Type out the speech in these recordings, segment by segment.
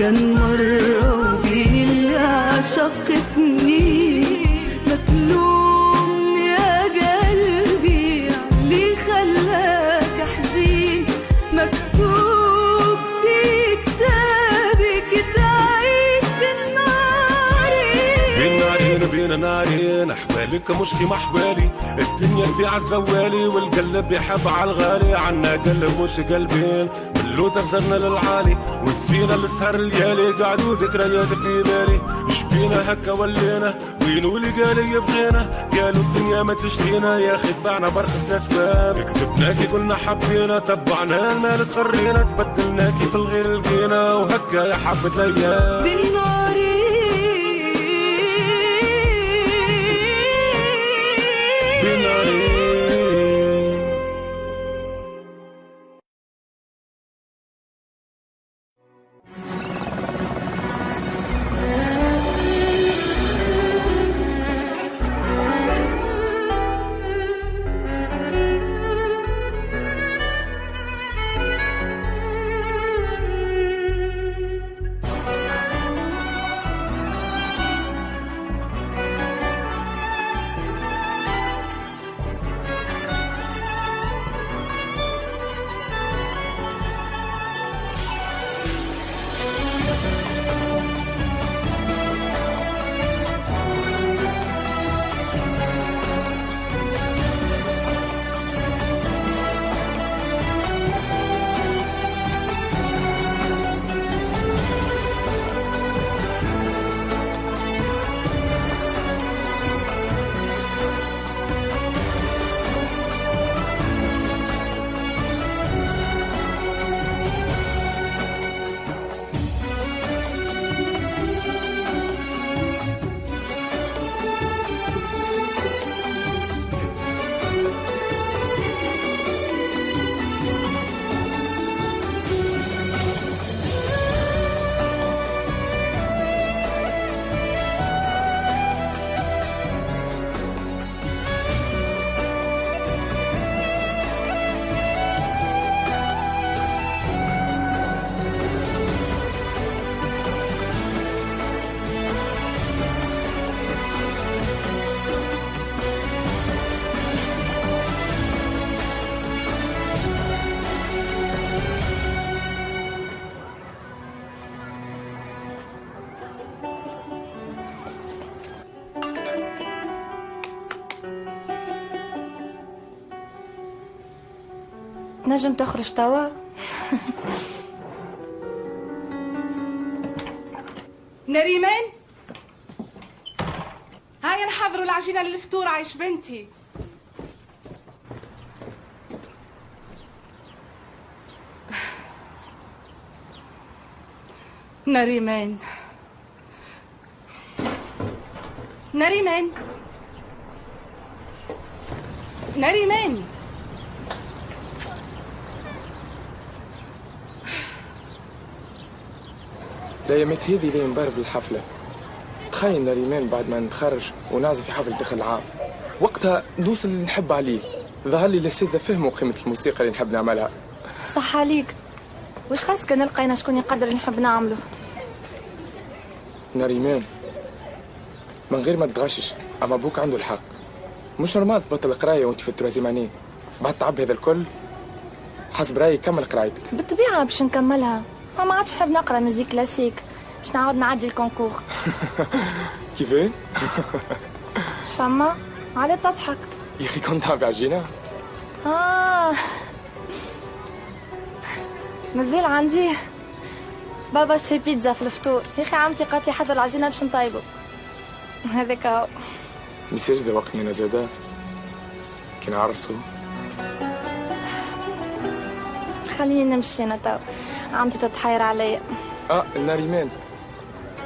كان مرة وبين اللي عشقتني. مكلوم يا قلبي اللي خلاك حزين، مكتوب في كتابك تعيش بالنارين. بالنارين بين نارين، احوالك مش كيما احوالي، الدنيا تبيع الزوالي والقلب يحب عالغالي. عنا قلب مش قلبين، لو تغزرنا للعالي ونسينا السهر الليالي، قعدوا ذكريات في بالي. شبينا هكا ولينا وين واللي قالي يبغينا، قالوا الدنيا ما تشرينا يا اخي تبعنا برخص نسبان. كذبناكي قلنا حبينا، تبعنا المال تغرينا، تبدلناكي في الغير لقينا، وهكا يا حبة الايام. بالنارين بالنارين نجم تخرج توا؟ نريمان، هاي نحضروا العجينة للفطور. عايش بنتي. نريمان نريمان نريمان، لا يا مت هذي لين نبرر في الحفلة. تخيل نريمان بعد ما نتخرج ونعزف في حفلة دخل العام، وقتها نوصل اللي نحب عليه. ظهر لي الأساتذة فهموا قيمة الموسيقى اللي نحب نعملها. صح عليك. وش خاصك نلقينا شكون يقدر اللي نحب نعمله؟ نريمان من غير ما تغشش، أما أبوك عنده الحق. مش نورمال تبطل القراية وأنت في الترازيم عينين. بعد تعب هذا الكل، حسب رأيي كمل قرايتك. بالطبيعة باش نكملها، ما عادش نحب نقرا موزيك كلاسيك باش نعاود نعدي الكونكور. كيفاه؟ فما علي تضحك يا أخي كنت تابع عجينة؟ مازال عندي بابا شري بيتزا في الفطور. يا اخي عمتي قالت لي حضر العجينه باش نطيبو. هذاك هو. مساج دوقني انا زاده كي نعرسو. خليني نمشي انا تو، عمتي تتحاير عليا. ناريمان،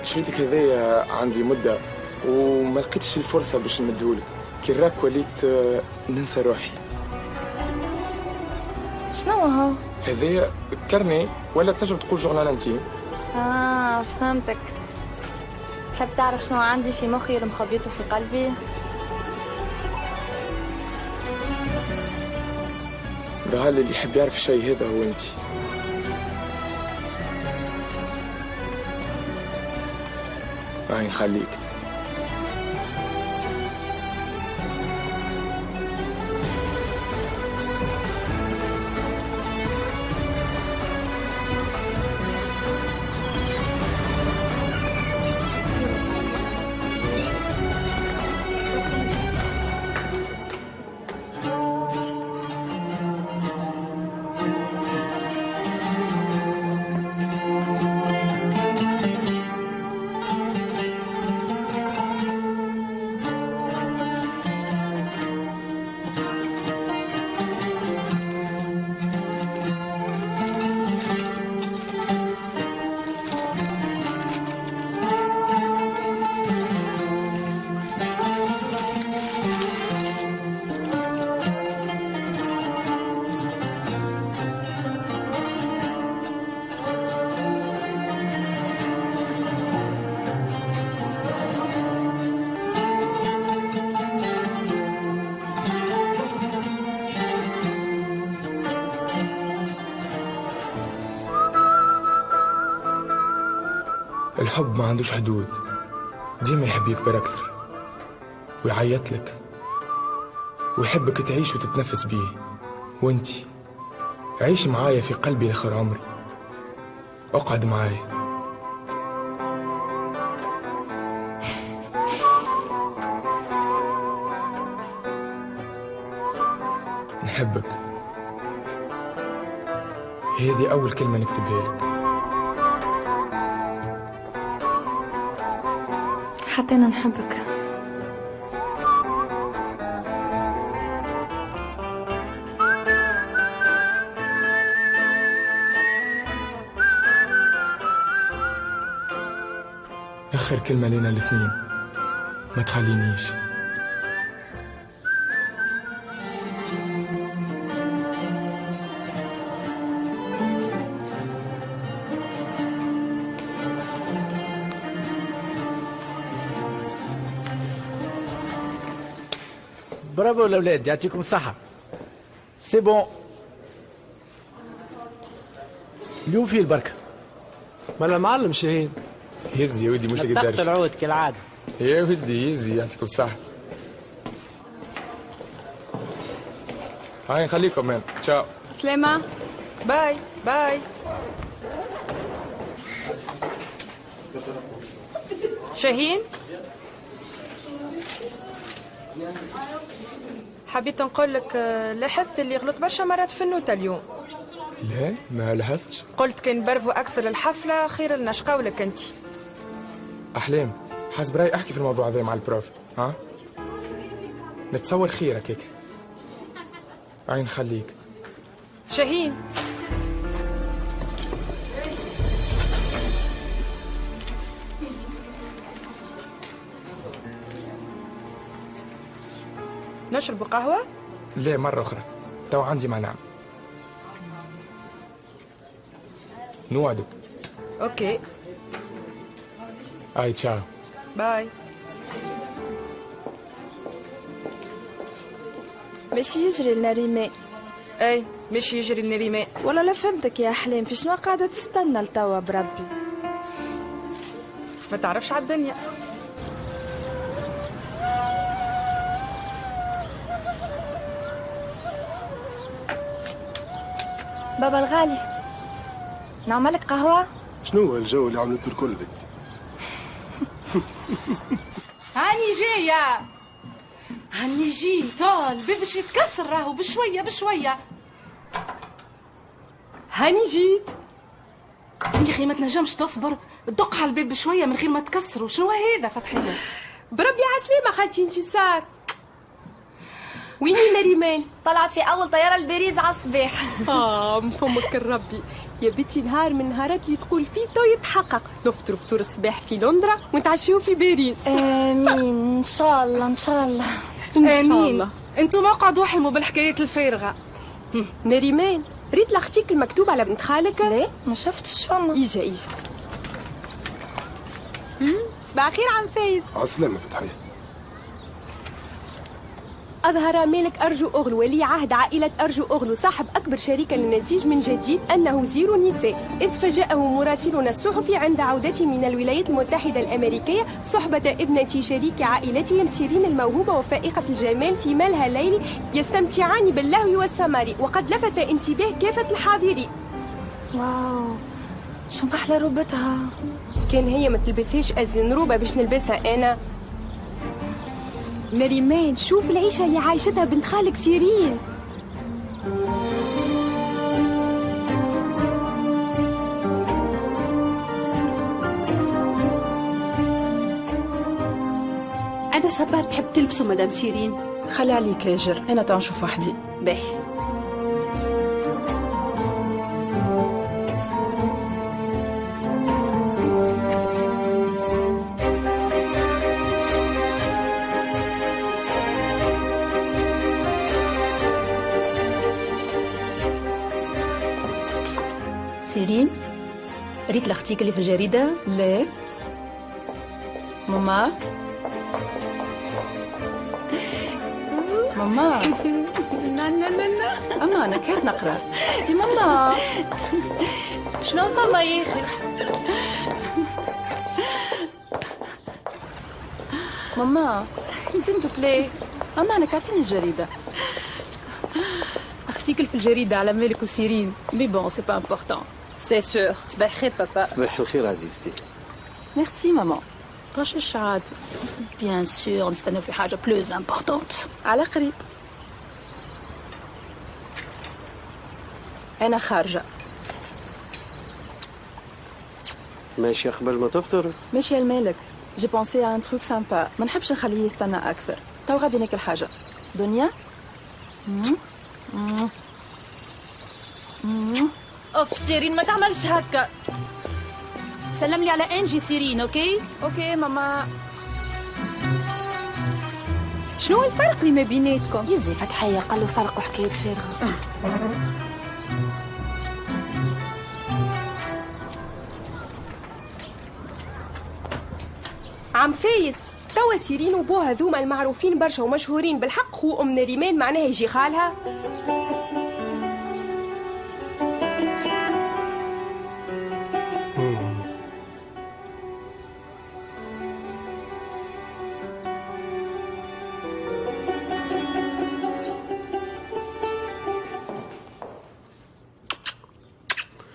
شريتك هذايا عندي مده وما لقيتش الفرصه باش نمدهولك. كي راك وليت ننسى روحي. شنو هو؟ هذايا كرني ولا تنجم تقول جورنال انتيم. فهمتك. تحب تعرف شنو عندي في مخي المخبيته في قلبي؟ ظهر لي اللي يحب يعرف الشيء هذا هو انت. هاي نخليك. الحب ما عندوش حدود، ديما يحب يكبر أكثر ويعيط لك ويحبك تعيش وتتنفس بيه. وانتي عيش معايا في قلبي لآخر عمري، اقعد معايا. نحبك، هذه أول كلمة نكتبها لك. حتى أنا نحبك. آخر كلمة لنا الاثنين، ما تخلينيش. برافو الاولاد، يعطيكم الصحه. سي بون، اليوم فيه البركه. مالا معلم شاهين. يزي يا ودي، مش ضغط قدرش العود كالعاده. يا ودي. يزي يعطيكم الصحة. هاي نخليكم مان. تشاو. سلامة. باي باي. شاهين، حبيت نقول لك لاحظت اللي غلط برشا مرات في النوتة اليوم. لا ما لاحظتش. قلت كان برفوا أكثر الحفلة خير لنا شقاولك أنت. أحلام، حسب رأيي أحكي في الموضوع هذا مع البروف. ها؟ نتصور خيرك هيك. هاي نخليك. شاهين، نشرب قهوة؟ لا مرة أخرى، تو عندي ما نعمل. نوعدك. أوكي. هاي تشاو. باي. ماشي يجري لنا ريماء. أي مش يجري النريماء. والله لا فهمتك يا أحلام، في شنو قاعدة تستنى لتوا بربي؟ ما تعرفش على الدنيا. بابا الغالي، نعملك قهوة؟ شنو هو الجو اللي عملته الكل انت؟ هاني جاية، هاني جيت. الباب باش يتكسر راهو بشوية بشوية. هاني جيت. يا أخي ما تنجمش تصبر، تدق على الباب بشوية من غير ما تكسروا. شنو هذا فتحية؟ بربي عسلامة خالتي انتي صار. ويني نريمان؟ طلعت في أول طيارة لباريس على الصباح. مفهمك الربي يا بنتي، نهار من نهارات اللي تقول فيه تو يتحقق. نفطروا فطور الصباح في لندرا ونتعشوا في باريس. آمين. إن شاء الله إن شاء الله إن شاء الله. انتم اقعدوا احلموا بالحكايات الفارغة. نريمان، ريت لاختيك المكتوب على بنت خالك؟ لا ما شفتش فما. إجا صباح خير عم فايز. عسلامة فتحية. أظهر مالك أرجو أغلو ولي عهد عائلة أرجو أغلو صاحب أكبر شركة للنسيج من جديد أنه زيرو نساء، إذ فاجأه مراسلنا الصحفي عند عودته من الولايات المتحدة الأمريكية صحبة ابنة شريك عائلتهم سيرين الموهوبة وفائقة الجمال في مالها الليلي يستمتعان باللهو والسمار، وقد لفت انتباه كافة الحاضرين. واو شو أحلى روبتها. كان هي ما تلبسهاش أزين روبة باش نلبسها أنا. نريمان شوف العيشة اللي عايشتها بنت خالك سيرين. أنا صبار تحب تلبسه مدام سيرين. خلي عليك يا جر، أنا تنشوف وحدي. باهي. سيرين، ريت لاختيك اللي في الجريدة؟ لا ماما. ماما أما أنا كنت نقرأ. دي ماما شنو فما يا أخي؟ ماما زنتو بلاي. أما أنا كاتيني الجريدة. اختيك في الجريدة على مالك وسيرين. مي بون سي با امبورطون. سي سور. صباح الخير بابا. صباح الخير عزيزتي. ميرسي ماما. طاش الشعاد. بيان سور نستناو في حاجة بلوز امبورطونت. على قريب. أنا خارجة. ماشي قبل ما تفطر؟ ماشي المالك. جي بونسي على ان تروك سامبا، ما نحبش نخليه يستنى أكثر. تو غادي ناكل حاجة. دنيا؟ اوف سيرين ما تعملش هكا. سلم لي على انجي سيرين. اوكي اوكي ماما. شنو الفرق اللي ما بيناتكم؟ يزي فتحية قال له فرق وحكاية فارغة. عم فايز، توا سيرين وبوها ذوما المعروفين برشا ومشهورين بالحق هو أم نريمان، معناها يجي خالها؟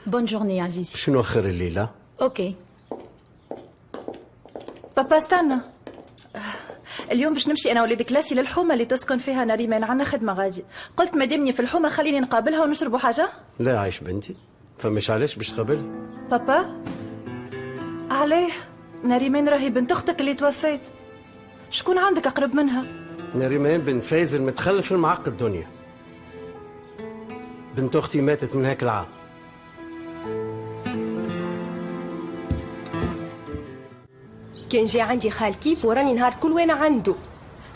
بون جورني يا عزيزي. شنو اخر الليله؟ اوكي بابا استنى، اليوم باش نمشي انا وليد كلاسي للحومه اللي تسكن فيها نريمان، عندنا خدمه غادي. قلت مادامني في الحومه خليني نقابلها ونشربوا حاجه. لا عايش بنتي، فمش علاش باش تقابلها. بابا عليه؟ نريمان راهي بنت اختك اللي توفيت، شكون عندك اقرب منها؟ نريمان بنت فايز المتخلف المعقد الدنيا، بنت اختي ماتت من هاك العام. كان جاي عندي خال كيف وراني نهار كل وانا عنده.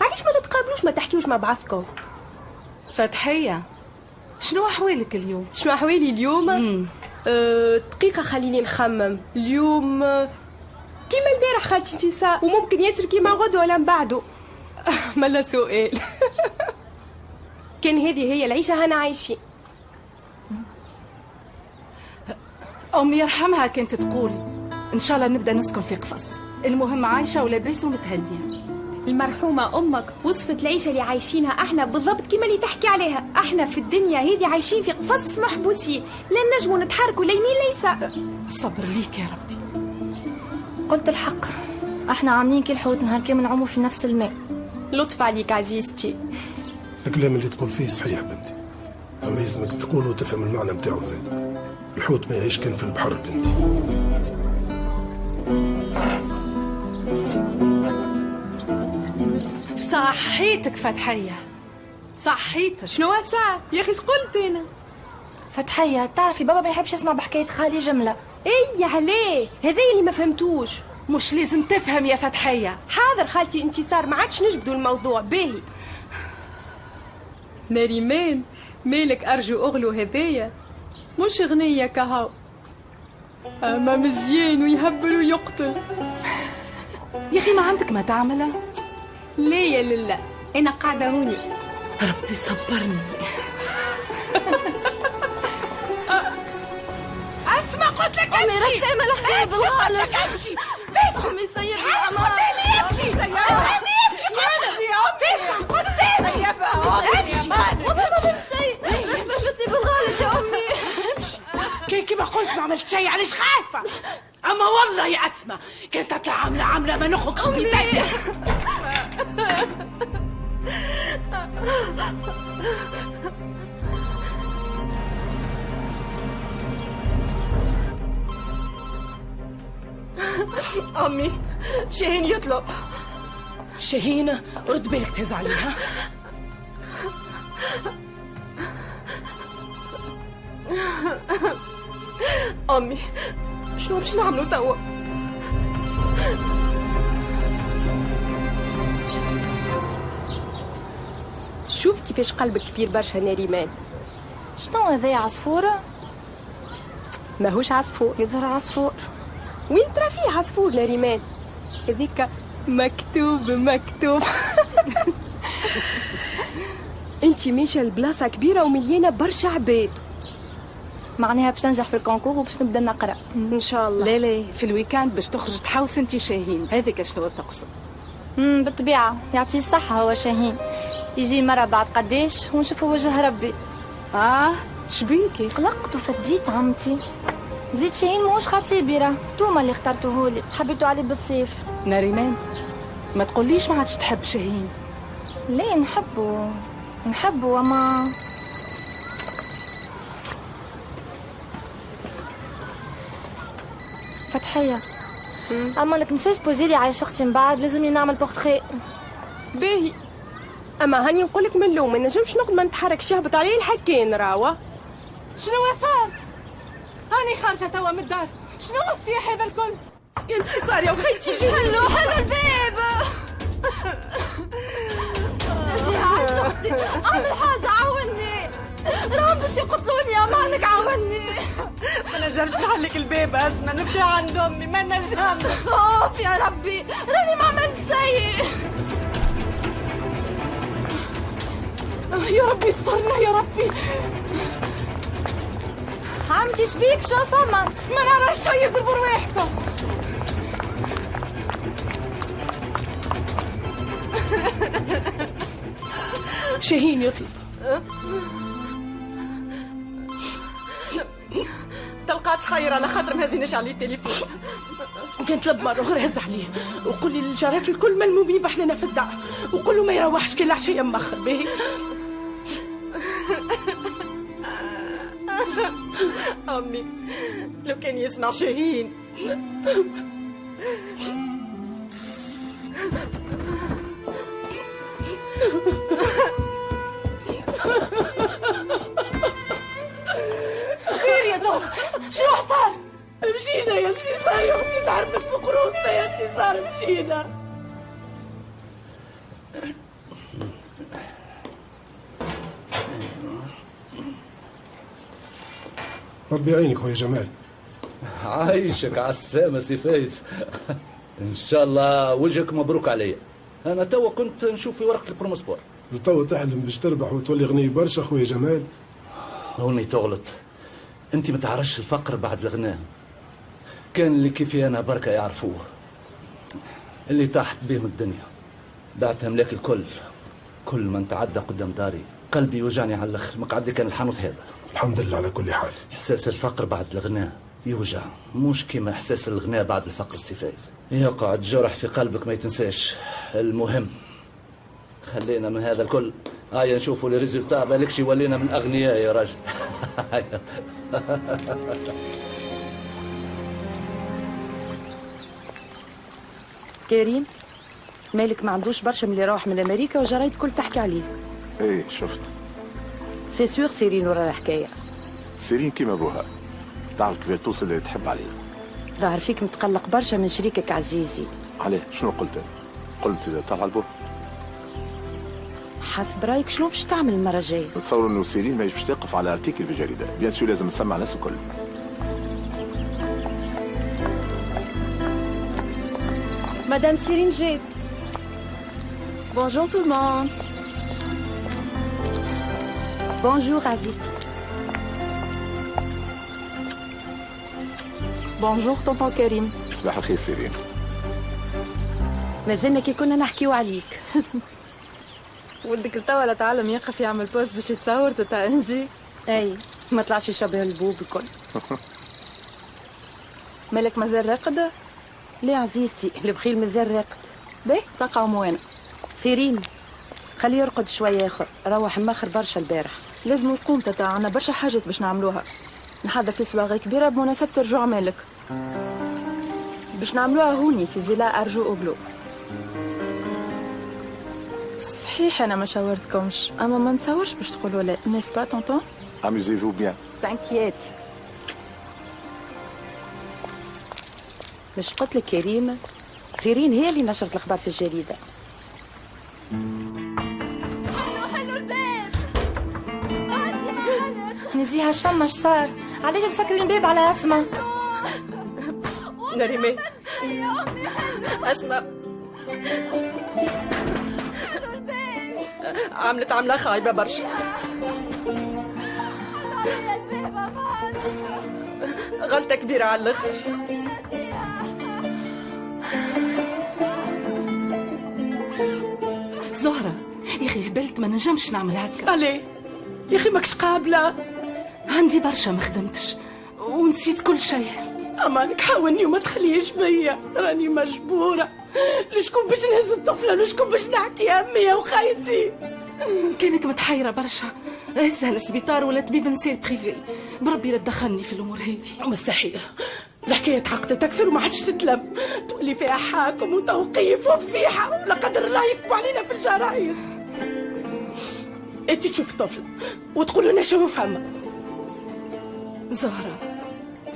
علاش ما تتقابلوش ما تحكيوش مع بعضكم؟ فتحية شنو أحوالك اليوم؟ شنو أحوالي اليوم؟ دقيقة خليني نخمم. اليوم كيما البارح خالتي انتصار، وممكن ياسر كيما غدوة ولا من بعده. ملا سؤال. كان هذه هي العيشة هنا عايشين. أمي يرحمها كانت تقول إن شاء الله نبدأ نسكن في قفص، المهم عايشة ولاباس ومتهنية. المرحومة أمك وصفت العيشة اللي عايشينها احنا بالضبط كيما اللي تحكي عليها. احنا في الدنيا هذه عايشين في قفص محبوسين، لا نجموا نتحركوا لا يمين لا يسار. صبر ليك يا ربي. قلت الحق، احنا عاملين كي الحوت نهار كامل نعوموا في نفس الماء. لطف عليك عزيزتي. الكلام اللي تقول فيه صحيح بنتي، اما لازمك تقول وتفهم المعنى نتاعو زاد. الحوت ما يعيش كان في البحر بنتي. صحيتك فتحية، صحيتك. شنو صار يا اخي؟ قلت انا فتحية تعرفي بابا ما يحبش يسمع بحكاية خالي جملة. اي عليه هذا اللي ما فهمتوش. مش لازم تفهم يا فتحية. حاضر خالتي انتصار، ما عادش نجبدوا الموضوع. باهي نريمان مالك أرجو أغلو هذايا مش غنية كهو، أما مزيان ويهبل ويقتل. يا أخي ما عندك ما تعمله؟ لا يا لله، أنا قاعدة هوني ربي صبرني. اسمع قلت لك امي راه فاهمه الحكايه بالغلط. امشي امي سيد قلت لي امشي. قلت لي امشي. امي ما درت شيء، فهمتني بالغلط يا امي. امشي. كيما قلت ما عملت شيء، علاش خايفه؟ اما والله يا اسماء كانت تطلع عامله ما نخرجش بيديا. امي شاهين يطلب. شاهين رد بالك تزعلي ها؟ امي شنو باش نعملوا توا؟ شوف كيفاش قلبك كبير برشا ناريمان. شنو هذا عصفوره؟ ماهوش عصفور، يظهر عصفور. وين ترى فيه عصفور ناريمان؟ هذيك مكتوب. انتي ماشيه لبلاصه كبيره ومليانه برشا عباد، معناها باش ننجح في الكونكور وباش نبدا نقرا ان شاء الله. لا في الويكاند باش تخرج تحوس انتي شاهين، هذيك شنو تقصد؟ بالطبيعه يعطيه الصحه هو شاهين، يجي مرة بعد قداش ونشوفوا وجه ربي. شبيكي؟ قلقت وفديت عمتي. زيد شاهين موش خطيبي راه، انتوما اللي اخترتوهولي، حبيتوا عليه بالصيف. ناريمان ما تقوليش ما عادش تحب شاهين. ليه نحبه وما فتحية. اما لك مساج بوزيلي عايش اختي من بعد لازمني نعمل بورتري. باهي، اما هاني نقولك من اللوم ما نجمش نقعد ما نتحركش، يهبط عليه الحكين راوا. شنو صار؟ هاني خارجه توا من الدار، شنو الصياح هذا الكل؟ يا انتصار يا وخيتي جي. حلو الباب. نزيها عايش اختي، اعمل حاجة عاوني، راهم باش يقتلوني، امانك عاوني. ما نجمش نحلك الباب اسمع، نفتح عند امي ما نجمش. اوف يا ربي راني ما عملت شيء. يا ربي استرنا يا ربي. عمتي شبيك شو فما؟ ما نعرفش شي، يزربوا رواحكم. شاهين يطلب. تلقات خير على خاطر ما هزيناش عليه التليفون. كان طلب مرة غير هز عليه وقول لي الجارات الكل ملمومين بحلنا في الدار، وقول له ما يروحش كل عشية مخر باهي. امي لو كان يسمع شاهين. خير يا زهرة، شنو صار؟ مشينا يا انتصار يا اختي، تعرفت في قروصنا يا انتصار، مشينا. ربي يعينك خويا جمال. عايشك على السلامة سي فايز. ان شاء الله وجهك مبروك عليا. انا توا كنت نشوف في ورقة البروموسبور. توا تحلم باش تربح وتولي غني برشا خويا جمال. هوني تغلط، انت ما تعرفش الفقر بعد الغناء. كان اللي كيفي انا بركة يعرفوه، اللي طاحت بهم الدنيا بعت املاك الكل. كل ما نتعدى قدام داري قلبي يوجعني على الاخر. مقعدي كان الحانوت هذا. الحمد لله على كل حال. احساس الفقر بعد الغناء يوجع، مش كيما احساس الغناء بعد الفقر السي فايز. يقعد جرح في قلبك ما يتنساش. المهم خلينا من هذا الكل، هيا نشوفوا لي ريزلتا، بالكش ولينا من اغنياء يا راجل. كريم مالك ما عندوش برشا من اللي راح من امريكا وجرايد كل تحكي عليه. ايه شفت. سي سور سيرين ورا الحكايه. سيرين كيما بوها، تعرف كيف توصل اللي تحب عليه. ظهر فيك متقلق برشا من شريكك عزيزي. عليه شنو قلت؟ قلت طلع البوه. حسب رايك شنو باش تعمل المره الجايه؟ نتصور انه سيرين ما باش تقف على ارتيكل في الجريده، بيان سور لازم تسمع الناس الكل. مدام سيرين جات. Bonjour tout le monde. بونجور عزيزتي. بونجور طونطون كريم. صباح الخير سيرين. مازلنا كي كنا نحكيو عليك. ولدك لتوا لا تعلم يقف يعمل بوز باش يتصور تاع انجي. اي ما طلعش شبه البوب الكل. مالك مازال راقد؟ لا عزيزتي البخيل مازال راقد. باهي تقاوم وين؟ سيرين خليه يرقد شويه اخر، روح مخر برشا البارح. لازم يقوم تاع عنا برشا حاجات باش نعملوها. نحضر في سواغي كبيره بمناسبه رجوع مالك. باش نعملوها هوني في فيلا ارجو اوغلو. صحيح انا ما شاورتكمش، اما ما نتصورش باش تقولوا لا، نيس با طونطون؟ Amusez-vous bien. تانكيت. مش قلت لك كريم؟ سيرين هي اللي نشرت الاخبار في الجريده. حلو الباب. عندي ما غلط. نزيها شفما اش صار؟ علاش مسكرين الباب على اسماء؟ نريمان يا امي حلو. اسماء عملت عمله خايبه برشا. غلطه كبيره على الاخر. زهرة يا اخي هبلت ما نجمش نعمل هكا. عليه يا اخي ماكش قابلة، عندي برشا ما خدمتش ونسيت كل شيء. امانك حاولني وما تخليش بيا، راني مجبورة. لشكون باش نهز الطفلة، لشكون باش نحكي امي يا وخايتي. كانك متحيرة برشا هزها للسبيطار ولا طبيب نسير بريفي، بربي لا تدخلني في الامور هذه. مستحيل، الحكاية تعقدت أكثر وما عادش تتلم، تولي فيها حاكم وتوقيف وفضيحة ولا قدر الله يكتبوا علينا في الجرايد. أنت تشوف طفل وتقول لنا شو فما. زهرة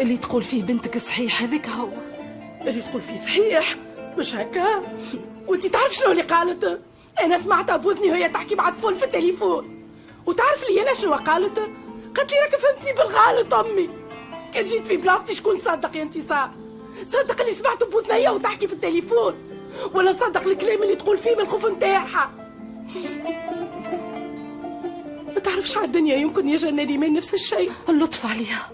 اللي تقول فيه بنتك صحيح، هذاك هو اللي تقول فيه صحيح، مش هكا؟ وأنت تعرف شنو اللي قالت؟ أنا سمعتها بوذني وهي تحكي مع طفل في التليفون، وتعرف لي أنا شنو قالت؟ قالت لي راك فهمتني بالغلط أمي. كان جيت في بلاصتي شكون صدق يا انتصار؟ صدق اللي سمعته بوثنية وتحكي في التليفون، ولا صدق الكلام اللي تقول فيه من الخوف نتاعها؟ ما تعرفش على الدنيا يمكن يجي نريمان نفس الشيء، اللطف عليها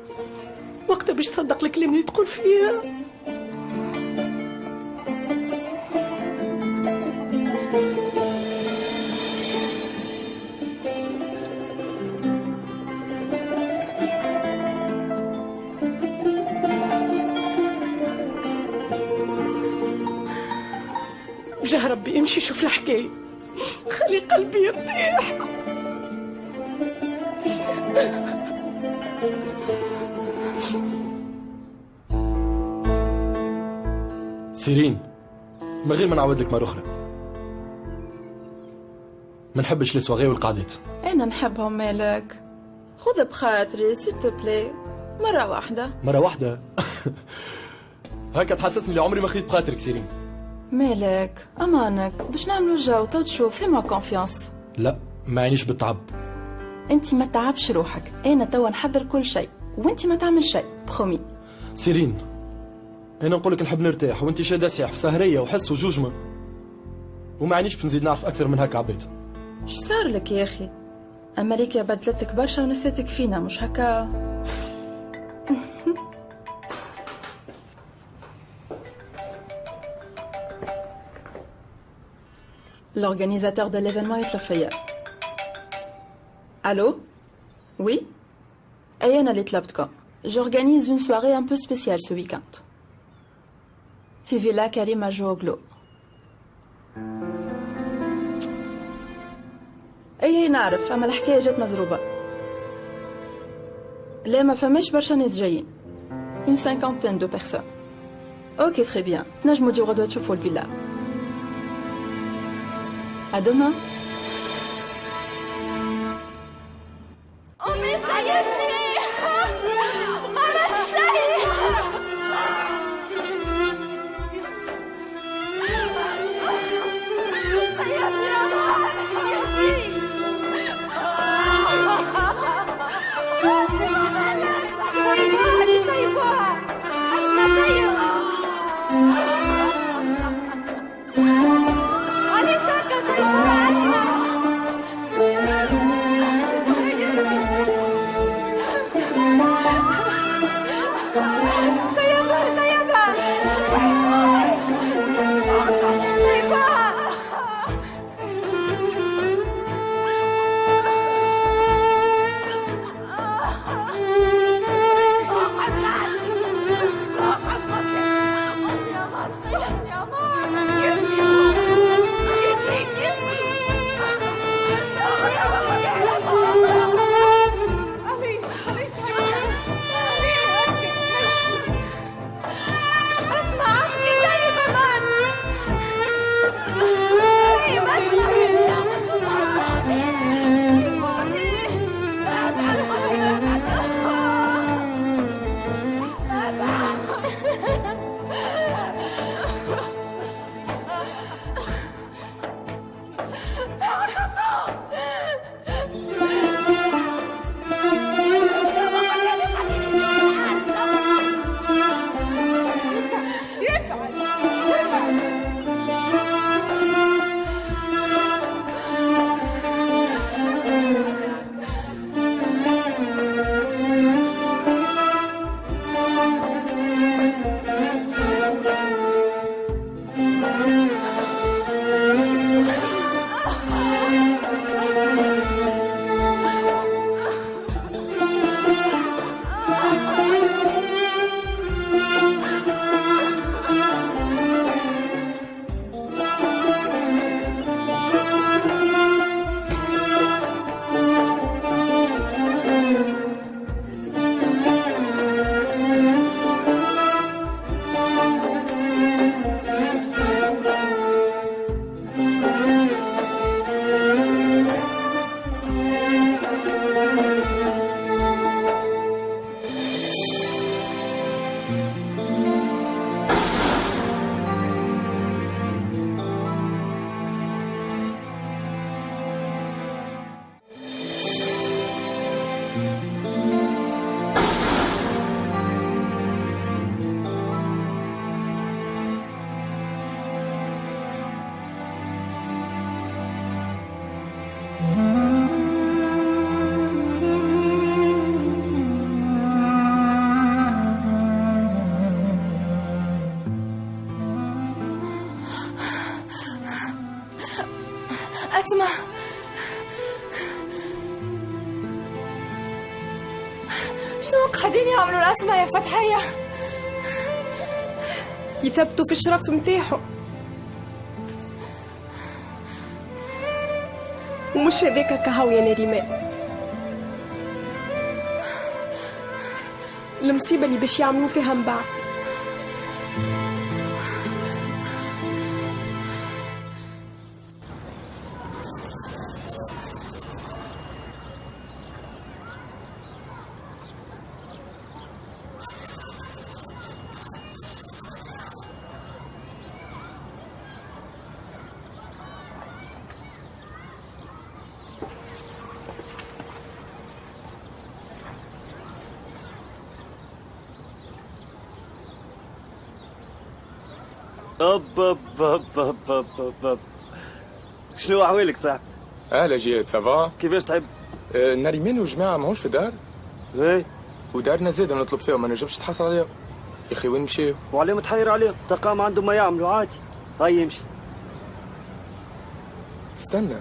وقتها باش تصدق الكلام اللي تقول فيه. بجاه ربي امشي شوف الحكاية، خلي قلبي يرتاح. سيرين من غير ما نعود لك مرة أخرى، ما نحبش السواغي والقعدات. انا نحبهم مالك، خذ بخاطري سيل تو بلاي مرة واحدة. مرة واحدة؟ هكا تحسسني اللي عمري ما خديت بخاطرك سيرين. مالك امانك باش نعملوا جو تو تشوف، فيما كونفيونس. لا ما يعنيش بالتعب. انت ما تعبش روحك، انا توا نحضر كل شيء وانت ما تعمل شيء بخومي. سيرين انا نقولك نحب نرتاح وانت شاده سياح في سهريه وحس وجوجمه، وما يعنيش باش نزيد نعرف اكثر من هكا عبيد. اش صار لك يا اخي؟ امريكا بدلتك برشا ونسيتك فينا، مش هكا؟ L'organisateur de l'événement يطلب فيا. Allô? Oui? أي أنا اللي طلبتكم. J'organise une soirée un peu spéciale ce week-end. في فيلا كريم أرجوغلو. أي نعرف، أما الحكاية جات مزروبة. لا ما فماش برشا ناس جايين. Une cinquantaine de personnes. Ok très bien. نجمو تجيو غدوة تشوفوا الفيلا. À demain. أمي سيبني، ما عملت شيء. سيبني يا ماما، أنتي ما عملت. سيبوها سيبوها، أسمع سيبوها. علاش هكا سيبوها أسمع؟ أسمع، شنو قاعدين يعملوا الأسماء يا فتحية؟ يثبتوا في الشرف متاعهم، ومش هذاك كهو يا نريمان. المصيبة اللي باش يعملوا فيها من بعد. أب شنو أحوالك صاحبي؟ اهلا جيت سافا؟ كيفاش تحب؟ نريمان وجماعة ماهوش في الدار؟ ايه ودارنا زاده نطلب فيهم ما نجمش تحصل عليهم. يا اخي وين مشيو؟ وعليهم متحير عليهم، تلقاهم عندهم ما يعملوا عادي. هاي يمشي. استنى،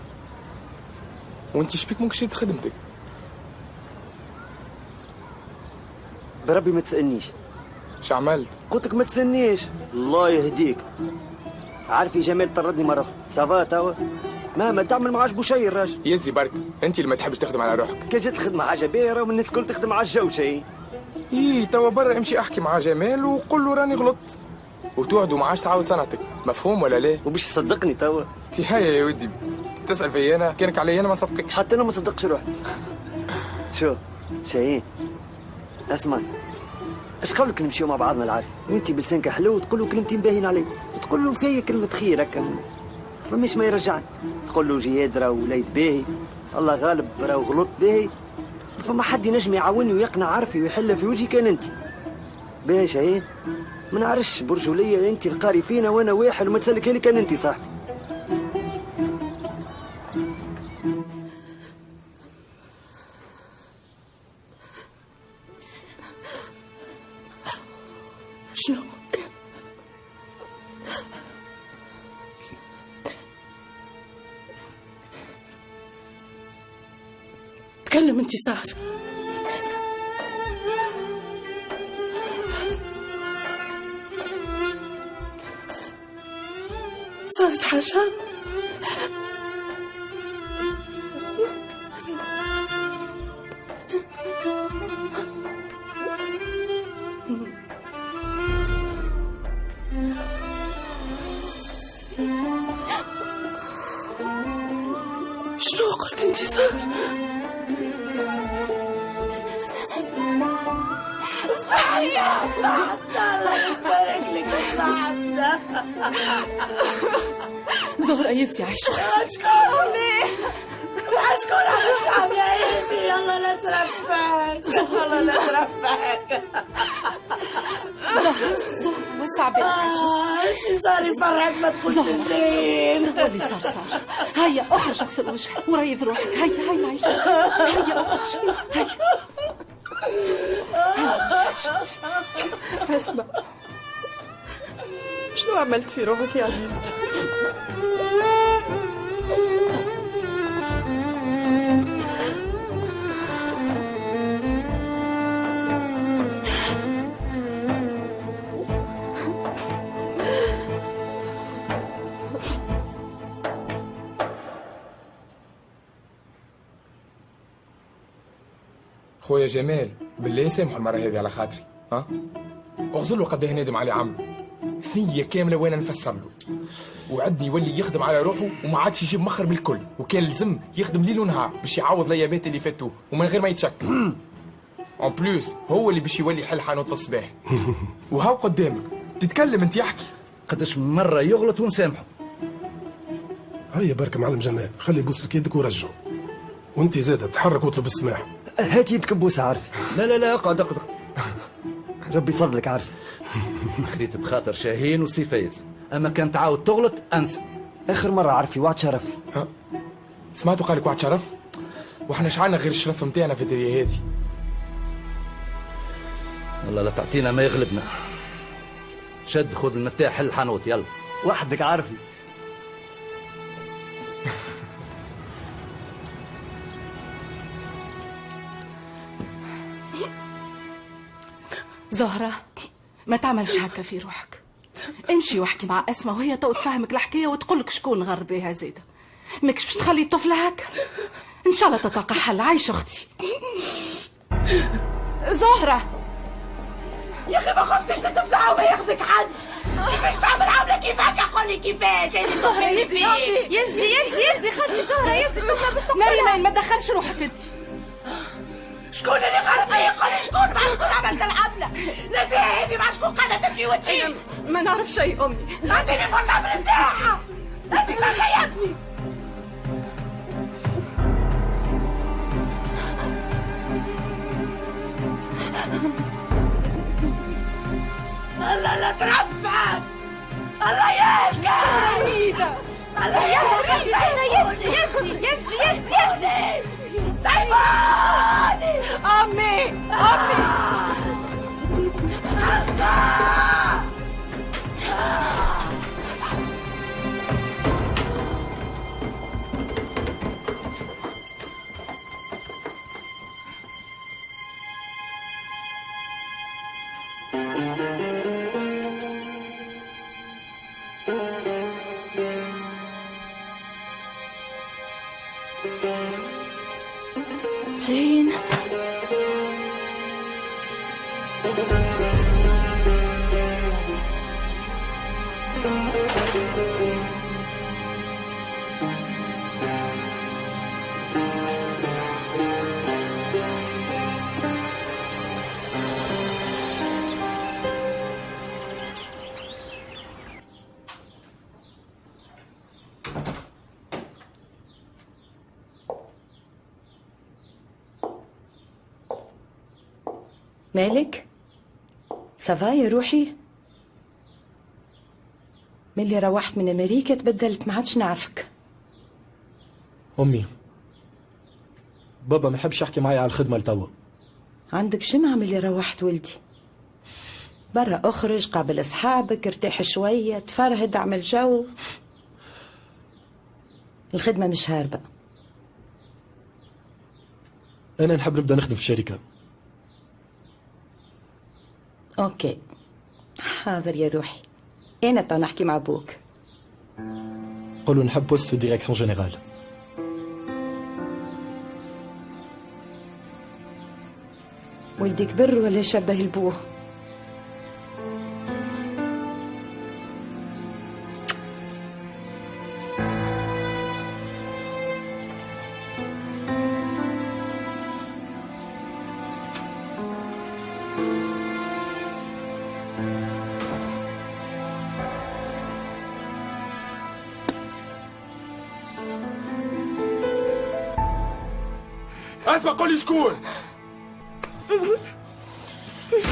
وانت شبيك ممكن شيت خدمتك؟ بربي ما تسألنيش. شعملت؟ قلت لك ما تسألنيش. الله يهديك. عارف يا جمال طردني مرة أخرى، سافا توا؟ مهما تعمل ما عجبو شيء الراجل. يزي برك، انت اللي ما تحبش تخدم على روحك. كان جات الخدمة حاجة باهية راهو الناس الكل تخدم على الجو شيء. ايه توا برا امشي احكي مع جمال وقول له راني غلطت. وتوعد وما عادش تعاود صنعتك، مفهوم ولا لا؟ وباش تصدقني توا؟ تي هيا يا ودي، تسأل فيا انا، كانك علي انا ما نصدقكش. حتى انا ما صدقش روحي. شو شاهين اسمعني، اش قولك نمشيو مع بعضنا العارف، وانت بلسانك حلو وتقول له كلمتين باهين علي، تقول له فيا كلمة خير هكا فماش ما يرجعني، تقول له جياد راهو وليد باهي، الله غالب راهو غلط باهي، فما حد ينجم يعاوني ويقنع عارفي ويحل في وجهي كان انت. باهي شاهين، ما نعرفش برجولية انت القاري فينا وانا واحد وما تسلك لي كان انت صاحبي. شنو؟ تكلم انت سهر. صارت حاجة؟ شنو قلت انت صار؟ الله يبارك لك صاحبنا. زهرة يزي عيش اشكرني اشكر على يا عيني. يلا لا ترفعك، يلا لا ترفعك. زهرة وسع بالك. انت صار يفرحك ما تخشين. تقولي صار هيا اخرج اغسل وجهك وريض روحك. هيا عيش. هيا اخرج. هيا اسمع، شنو عملت في روحك يا عزيزتي؟ خويا جمال بالله سامحوا المرة هذه على خاطري، ها؟ اغزر له قد نادم على عمرو. ثنية كاملة وانا نفسر له. وعدني يولي يخدم على روحه وما عادش يجيب مخر بالكل، وكان لزم يخدم ليل ونهار باش يعوض ليابات اللي فاتوه ومن غير ما يتشكل. اون بلوس هو اللي باش يولي يحل حانوت في الصباح. وهاو قدامك تتكلم انت يحكي. قداش مرة يغلط ونسامحه. هيا برك معلم جمال، خلي يبوس لك يدك ورجعه. وانت زاد تحرك واطلب السماح. هات يدك بوسة عارفي. لا اقعد. ربي فضلك عارفي. خليت بخاطر شاهين وسي فايز، اما كان تعاود تغلط انسى. اخر مرة عارفي وعد شرف. سمعتوا قالك واحد شرف؟ واحنا شعلنا غير الشرف متاعنا في الدنيا هذه. والله لا تعطينا ما يغلبنا. شد خذ المفتاح حل الحانوت يلا. وحدك عارفني. زهرة ما تعملش هكا في روحك. امشي واحكي مع اسماء وهي تو تفهمك الحكايه وتقولك شكون غر بها زيده. ماكش باش تخلي الطفل هكا. ان شاء الله تتلقى حل. عايش اختي. زهرة يا اخي ما خفتش تفزع وما ياخذك حد. كيفاش تعمل عامله كيف هكا؟ قولي كيفاش. زهرة يزي خالتي زهرة يزي تفهم باش تقتلها. نريمان ما تدخلش روحك انت. شكون اللي غرق بيا؟ قولي شكون مع شكون عملت العمله؟ نزيها هذه مع شكون قاعده تمشي وتجي؟ ما نعرف شيء امي. اعطيني المرتبه نتاعها. انت صحيتني. الله لا ترفعك. الله يهديك. الله يهديك. يزي سيبوني. امي جايين. مالك؟ سافا يا روحي؟ من اللي روحت من امريكا تبدلت ما عادش نعرفك. امي بابا ما يحبش يحكي معايا على الخدمه لتوا. عندك جمعة من اللي روحت ولدي. برا اخرج قابل اصحابك ارتاح شوية تفرهد اعمل جو. الخدمة مش هاربة. انا نحب نبدا نخدم في الشركه. اوكي حاضر يا روحي. انا تو نحكي مع ابوك. قولوا نحب بوست في الديريكسيون جينيرال. ولدي كبر ولا شبه لبوه؟ اسمع قولي شكون؟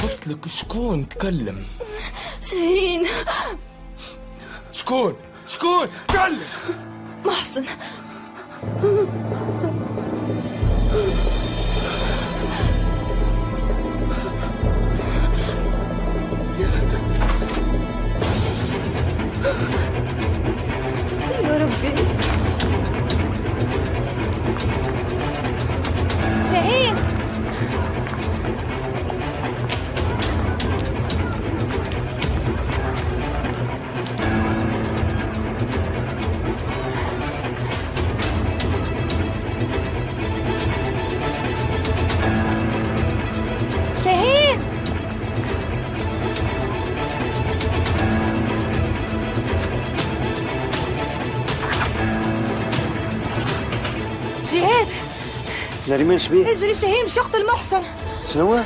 قلت لك شكون؟ تكلم. شاهين. شكون؟ تكلم. محسن. يا ربي. شاهين. شاهين. جهاد. نريمان شبيه؟ اجري شاهين باش يقتل محسن. شنو؟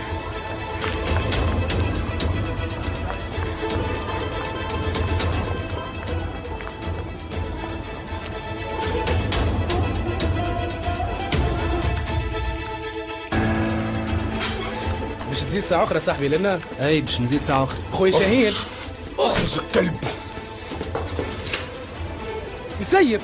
باش تزيد ساعة أخرى صاحبي لنا؟ أي باش نزيد ساعة أخرى. خويا شاهين اخرج الكلب. يسيب.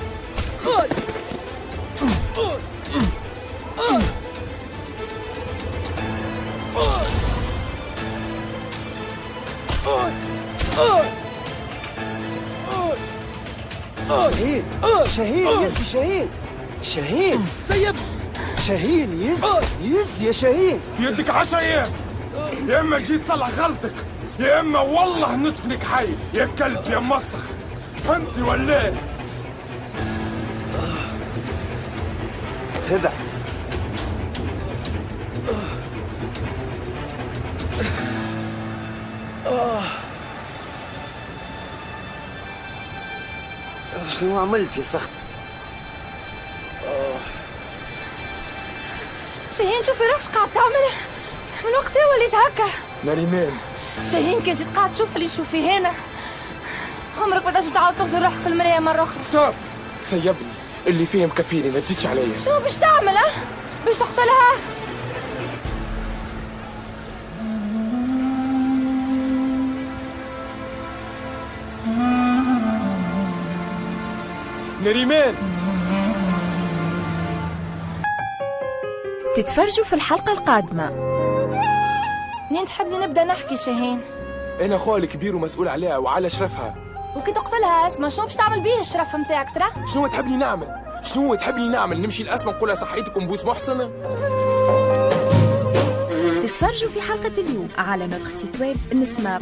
شاهين شاهين يز شاهين شاهين سيب شاهين يز يا شاهين في يدك 10 ايام، يا اما تجي تصلح غلطك يا اما والله ندفنك حي يا كلب يا مسخ، فهمتي ولا ايه؟ هبع شنو عملت يا سخت؟ شاهين شوفي روحك قاعد تعمل من وقتها وليت هكا. نريمان شاهين كي جيت قاعد تشوف اللي تشوفي هنا عمرك ما تنجم تعاود تغزل روحك في المرايه مره اخرى. ستوب، سيبني اللي فيه مكفيني ما تزيدش عليا. شنو باش تعمل باش تقتلها؟ نريمان تتفرجوا في الحلقة القادمة. منين تحبني نبدا نحكي شاهين؟ انا خوها الكبير ومسؤول عليها وعلى شرفها. وكي تقتلها اسمع شنو باش تعمل بيه الشرف نتاعك ترى؟ شنو تحبني نعمل؟ شنو تحبني نعمل؟ نمشي لأسماء نقولها صحيتكم بوس محسن؟ تتفرجوا في حلقة اليوم على نوتخ سيت ويب نسمة